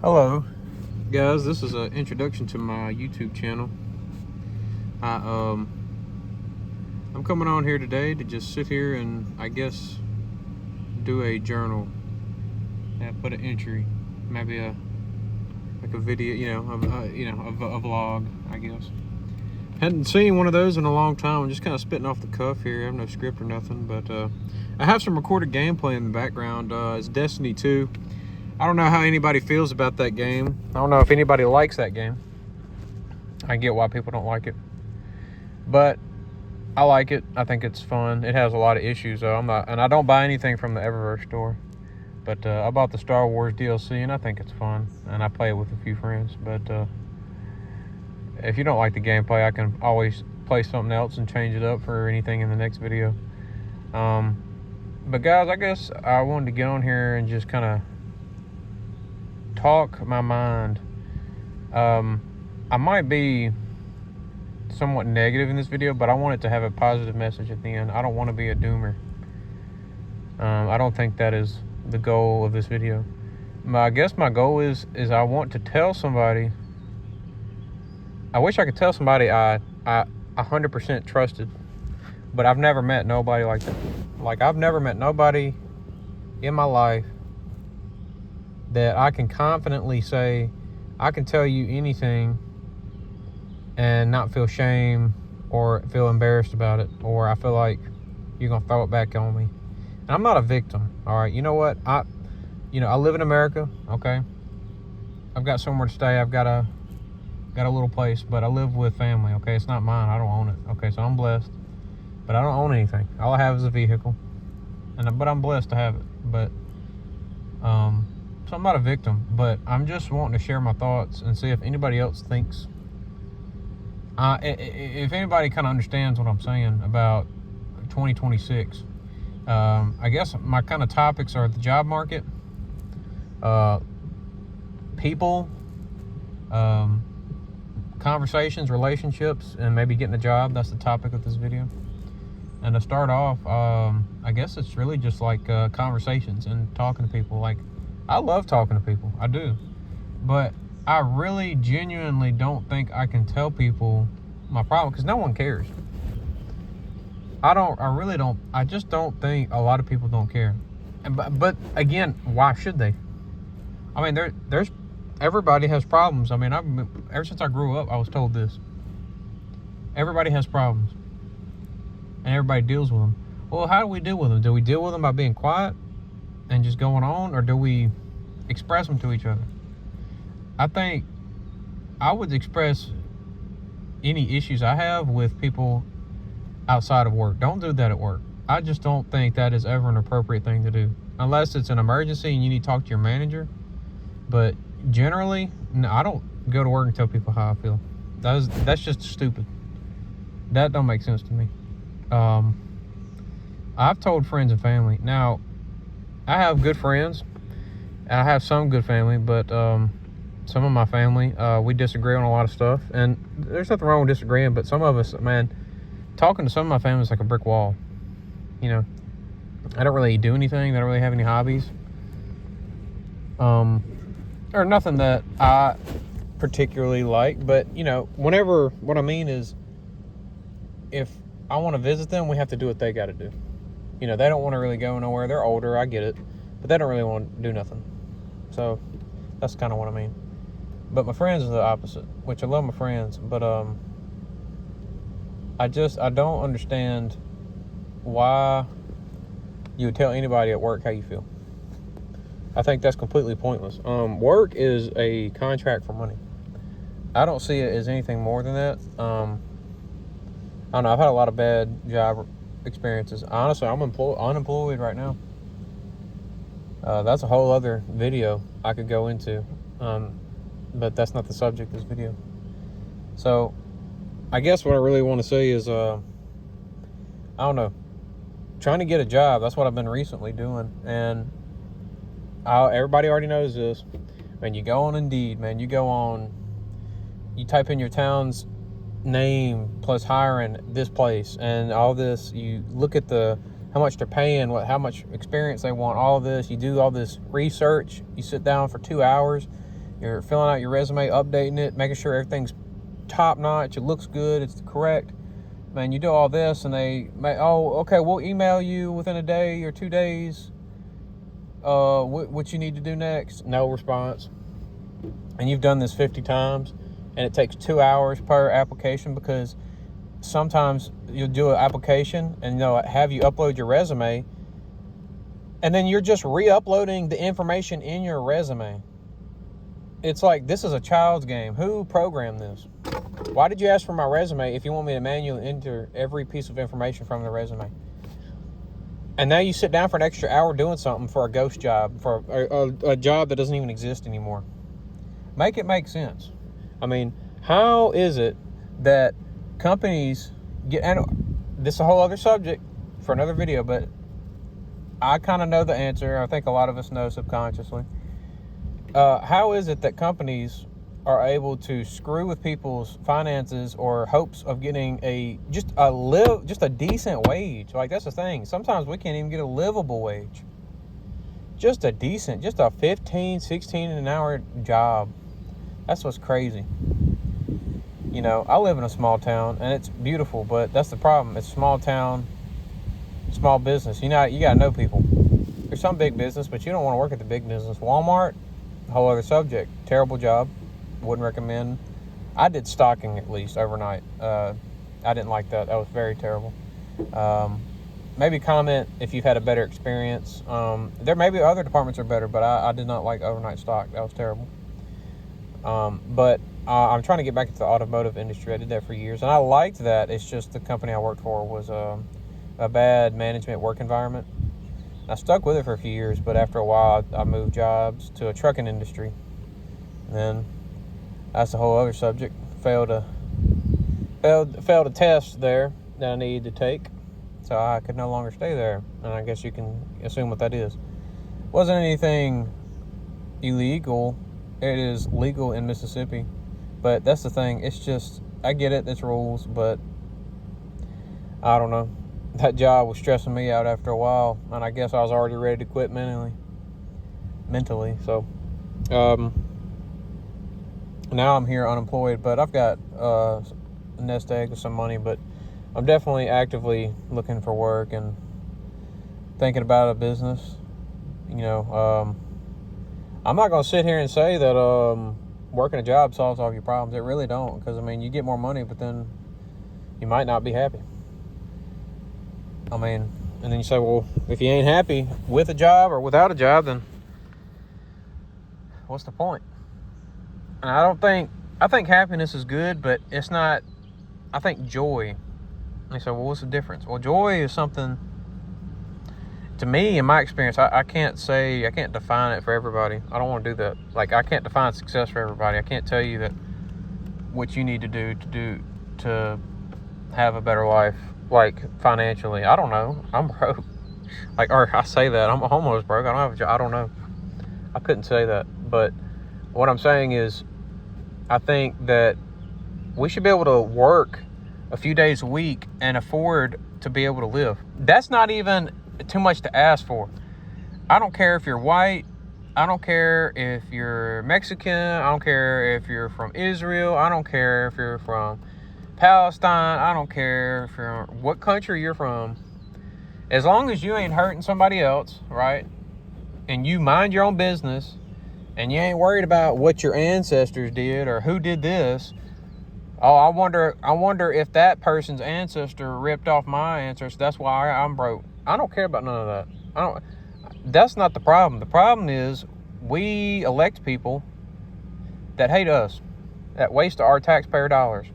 Hello guys, this is an introduction to my YouTube channel. I'm coming on here today to just sit here and I guess do a journal and put an entry, maybe a video, a vlog, I guess. Hadn't seen one of those in a long time. I'm just kind of spitting off the cuff here. I have no script or nothing, but I have some recorded gameplay in the background. It's Destiny 2. I don't know how anybody feels about that game. I don't know if anybody likes that game. I get why people don't like it, but I like it. I think it's fun. It has a lot of issues though. And I don't buy anything from the Eververse store, but I bought the Star Wars DLC and I think it's fun, and I play it with a few friends. But if you don't like the gameplay, I can always play something else and change it up for anything in the next video. But guys, I guess I wanted to get on here and just kind of talk my mind. I might be somewhat negative in this video, but I want it to have a positive message at the end. I don't want to be a doomer. I don't think that is the goal of this video. I guess my goal is I want to tell somebody. I wish I could tell somebody I 100% trusted, but I've never met nobody like that. Like, I've never met nobody in my life that I can confidently say, I can tell you anything and not feel shame or feel embarrassed about it, or I feel like you're gonna throw it back on me. And I'm not a victim, all right? You know what? I live in America, okay? I've got somewhere to stay. I've got a little place, but I live with family, okay? It's not mine. I don't own it, okay? So I'm blessed, but I don't own anything. All I have is a vehicle, but I'm blessed to have it. But so I'm not a victim, but I'm just wanting to share my thoughts and see if anybody else thinks, if anybody kind of understands what I'm saying about 2026. I guess my kind of topics are the job market, people, conversations, relationships, and maybe getting a job. That's the topic of this video. And to start off, I guess it's really just like conversations and talking to people. Like, I love talking to people, I do, but I really genuinely don't think I can tell people my problem, because no one cares. I just don't think a lot of people don't care. But again, why should they? I mean, everybody has problems. I mean, ever since I grew up, I was told this. Everybody has problems, and everybody deals with them. Well, how do we deal with them? Do we deal with them by being quiet and just going on, or do we express them to each other? I think I would express any issues I have with people outside of work. Don't do that at work. I just don't think that is ever an appropriate thing to do, unless it's an emergency and you need to talk to your manager. But generally, no, I don't go to work and tell people how I feel. That's just stupid. That don't make sense to me. I've told friends and family. Now, I have good friends, and I have some good family, but some of my family, we disagree on a lot of stuff, and there's nothing wrong with disagreeing, but some of us, man, talking to some of my family is like a brick wall. I don't really do anything. They don't really have any hobbies. Or nothing that I particularly like, but, what I mean is, if I want to visit them, we have to do what they got to do. They don't want to really go nowhere. They're older, I get it, but they don't really want to do nothing. So that's kind of what I mean. But my friends are the opposite, which I love my friends, but I don't understand why you would tell anybody at work how you feel. I think that's completely pointless. Work is a contract for money. I don't see it as anything more than that. I don't know. I've had a lot of bad job experiences. Honestly, I'm unemployed right now. That's a whole other video I could go into, but that's not the subject of this video. So I guess what I really want to say is, I don't know, trying to get a job. That's what I've been recently doing, and everybody already knows this. When you go on Indeed, man, you type in your town's name plus hiring this place and all this. You look at how much they're paying, how much experience they want, all of this. You do all this research. You sit down for 2 hours. You're filling out your resume, updating it, making sure everything's top notch, it looks good, it's correct. Man, you do all this and they may, oh, okay, we'll email you within a day or 2 days what you need to do next. No response. And you've done this 50 times and it takes 2 hours per application, because sometimes you'll do an application and they'll have you upload your resume, and then you're just re-uploading the information in your resume. It's like, this is a child's game. Who programmed this? Why did you ask for my resume if you want me to manually enter every piece of information from the resume? And now you sit down for an extra hour doing something for a ghost job, for a job that doesn't even exist anymore. Make it make sense. I mean, how is it that companies get, and this is a whole other subject for another video, but I kind of know the answer. I think a lot of us know subconsciously. How is it that companies are able to screw with people's finances or hopes of getting just a decent wage? Like, that's the thing. Sometimes we can't even get a livable wage. Just a 15, 16 an hour job. That's what's crazy. You know, I live in a small town and it's beautiful, but that's the problem. It's a small town, small business. You gotta know people. There's some big business, but you don't want to work at the big business. Walmart, a whole other subject. Terrible job. Wouldn't recommend. I did stocking at least overnight. I didn't like that. That was very terrible. Maybe comment if you've had a better experience. There may be other departments are better, but I did not like overnight stock. That was terrible. But I'm trying to get back into the automotive industry. I did that for years, and I liked that. It's just the company I worked for was a bad management work environment. I stuck with it for a few years, but after a while, I moved jobs to a trucking industry. And then that's a whole other subject. Failed a test there that I needed to take, so I could no longer stay there. And I guess you can assume what that is. Wasn't anything illegal. It is legal in Mississippi, but that's the thing. It's just, I get it. It's rules, but I don't know. That job was stressing me out after a while, and I guess I was already ready to quit mentally. So now I'm here unemployed, but I've got a nest egg with some money, but I'm definitely actively looking for work and thinking about a business. You know, I'm not going to sit here and say that working a job solves all your problems. It really don't, because, I mean, you get more money, but then you might not be happy. I mean, and then you say, well, if you ain't happy with a job or without a job, then what's the point? And I think happiness is good, but it's not, I think joy. And you say, well, what's the difference? Well, joy is something, to me, in my experience, I can't define it for everybody. I don't want to do that. Like, I can't define success for everybody. I can't tell you that what you need to do to have a better life, like financially. I don't know. I'm broke. Like, or I say that I'm almost broke. I don't have a job. I don't know. I couldn't say that. But what I'm saying is, I think that we should be able to work a few days a week and afford to be able to live. That's not even too much to ask for. I don't care if you're white. I don't care if you're Mexican. I don't care if you're from Israel. I don't care if you're from Palestine. I don't care if you're what country you're from. As long as you ain't hurting somebody else, right? And you mind your own business, and you ain't worried about what your ancestors did or who did this. Oh, I wonder if that person's ancestor ripped off my ancestors. That's why I'm broke. I don't care about none of that. That's not the problem. The problem is we elect people that hate us, that waste our taxpayer dollars.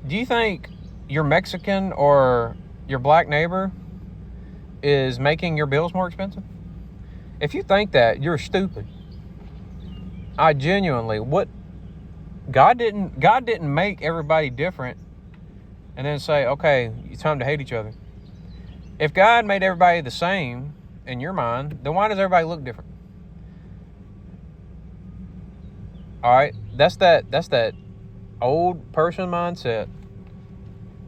Do you think your Mexican or your black neighbor is making your bills more expensive? If you think that, you're stupid. I genuinely, God didn't make everybody different and then say, okay, it's time to hate each other. If God made everybody the same in your mind, then why does everybody look different? All right, that's that old person mindset.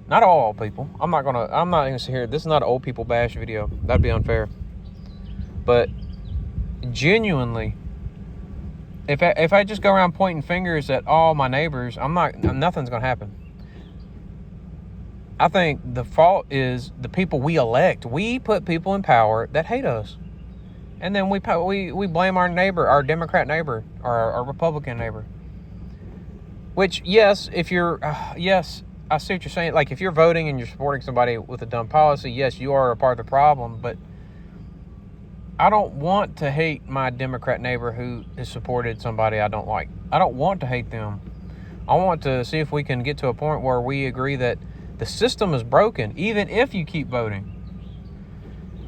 Not all people. I'm not gonna sit here. This is not an old people bash video. That'd be unfair. But genuinely, if I just go around pointing fingers at all my neighbors, nothing's going to happen. I think the fault is the people we elect. We put people in power that hate us. And then we blame our neighbor, our Democrat neighbor, or our Republican neighbor. Which, yes, yes, I see what you're saying. Like, if you're voting and you're supporting somebody with a dumb policy, yes, you are a part of the problem. But I don't want to hate my Democrat neighbor who has supported somebody I don't like. I don't want to hate them. I want to see if we can get to a point where we agree that the system is broken, even if you keep voting.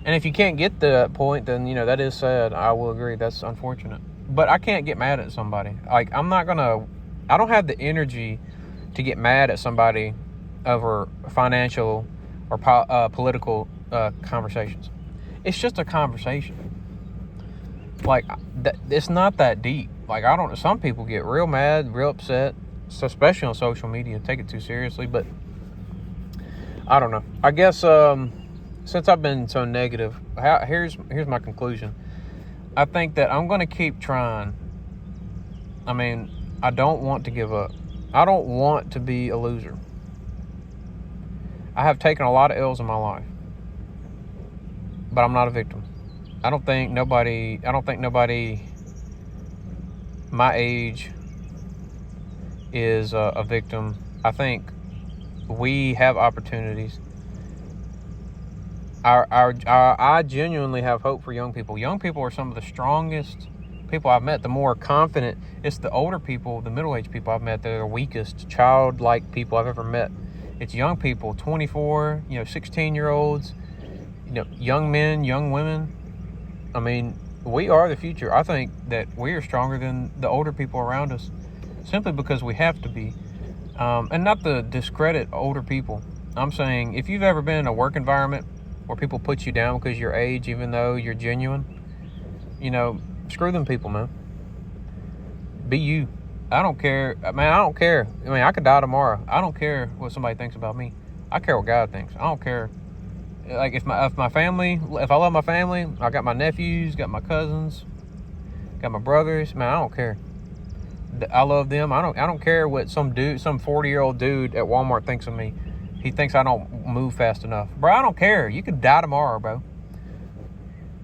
And if you can't get to that point, then, that is sad. I will agree. That's unfortunate. But I can't get mad at somebody. Like, I don't have the energy to get mad at somebody over financial or political conversations. It's just a conversation. Like, it's not that deep. Like, some people get real mad, real upset, especially on social media, take it too seriously. But I don't know. I guess, since I've been so negative, here's my conclusion. I think that I'm going to keep trying. I mean, I don't want to give up. I don't want to be a loser. I have taken a lot of L's in my life, but I'm not a victim. I don't think nobody my age is a victim. I think we have opportunities. I genuinely have hope for young people. Young people are some of the strongest people I've met, the more confident. It's the older people, the middle-aged people I've met that are the weakest, childlike people I've ever met. It's young people, 24, 16-year-olds, young men, young women. I mean, we are the future. I think that we are stronger than the older people around us, simply because we have to be. And not to discredit older people. I'm saying, if you've ever been in a work environment where people put you down because of your age, even though you're genuine, screw them people, man. Be you. I don't care. Man, I don't care. I mean, I could die tomorrow. I don't care what somebody thinks about me. I care what God thinks. I don't care. Like, if I love my family, I got my nephews, got my cousins, got my brothers, man, I don't care. I love them. I don't care what some 40-year-old dude at Walmart thinks of me. He thinks I don't move fast enough. Bro, I don't care. You could die tomorrow, bro.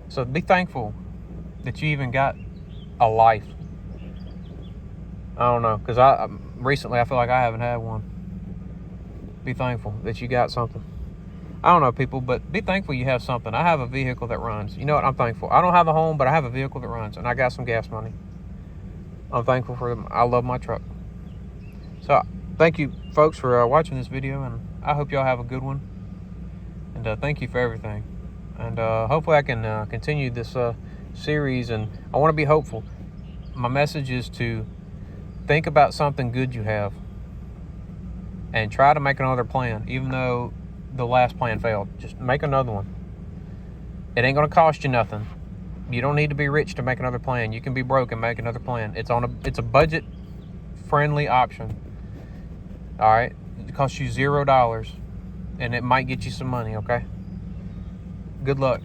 So be thankful that you even got a life. I don't know, because recently I feel like I haven't had one. Be thankful that you got something. I don't know, people, but be thankful you have something. I have a vehicle that runs. You know what? I'm thankful. I don't have a home, but I have a vehicle that runs, and I got some gas money. I'm thankful for them. I love my truck. So thank you, folks, for watching this video, and I hope y'all have a good one. And thank you for everything. And hopefully I can continue this series, and I want to be hopeful. My message is to think about something good you have and try to make another plan, even though the last plan failed. Just make another one. It ain't going to cost you nothing. You don't need to be rich to make another plan. You can be broke and make another plan. It's a budget-friendly option. All right? It costs you $0, and it might get you some money, okay? Good luck.